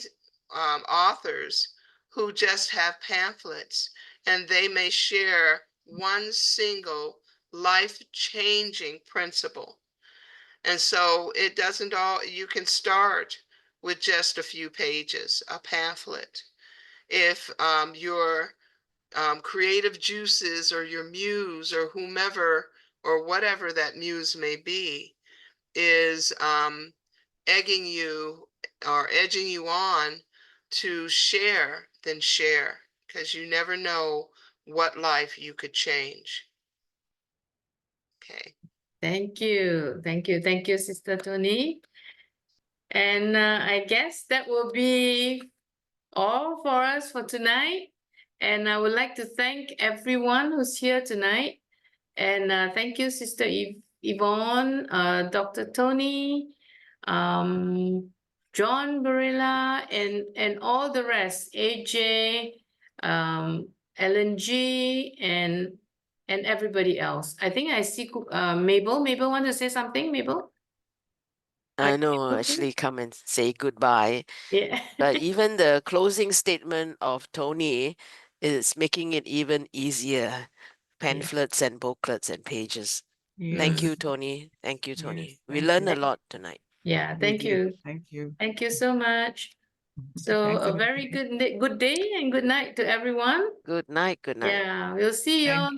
authors who just have pamphlets, and they may share one single life-changing principle. And so it doesn't you can start with just a few pages, a pamphlet. If your creative juices or your muse or whomever or whatever that muse may be is egging you or edging you on to share, then share, because you never know what life you could change. Okay. Thank you, Sister Tony. And I guess that will be all for us for tonight. And I would like to thank everyone who's here tonight. And thank you, Sister Yvonne, Dr. Tony, John Barilla, and all the rest, AJ, Ellen G, and everybody else. I think I see Mabel. Mabel, want to say something, Mabel? I know, actually come and say goodbye. Yeah. But even the closing statement of Tony is making it even easier. Pamphlets and booklets and pages. Thank you, Tony. Thank you, Tony. We learned a lot tonight. Yeah, thank you. Thank you. Thank you so much. So Thanks a very good day and good night to everyone. Good night. Good night. Yeah, we'll see you all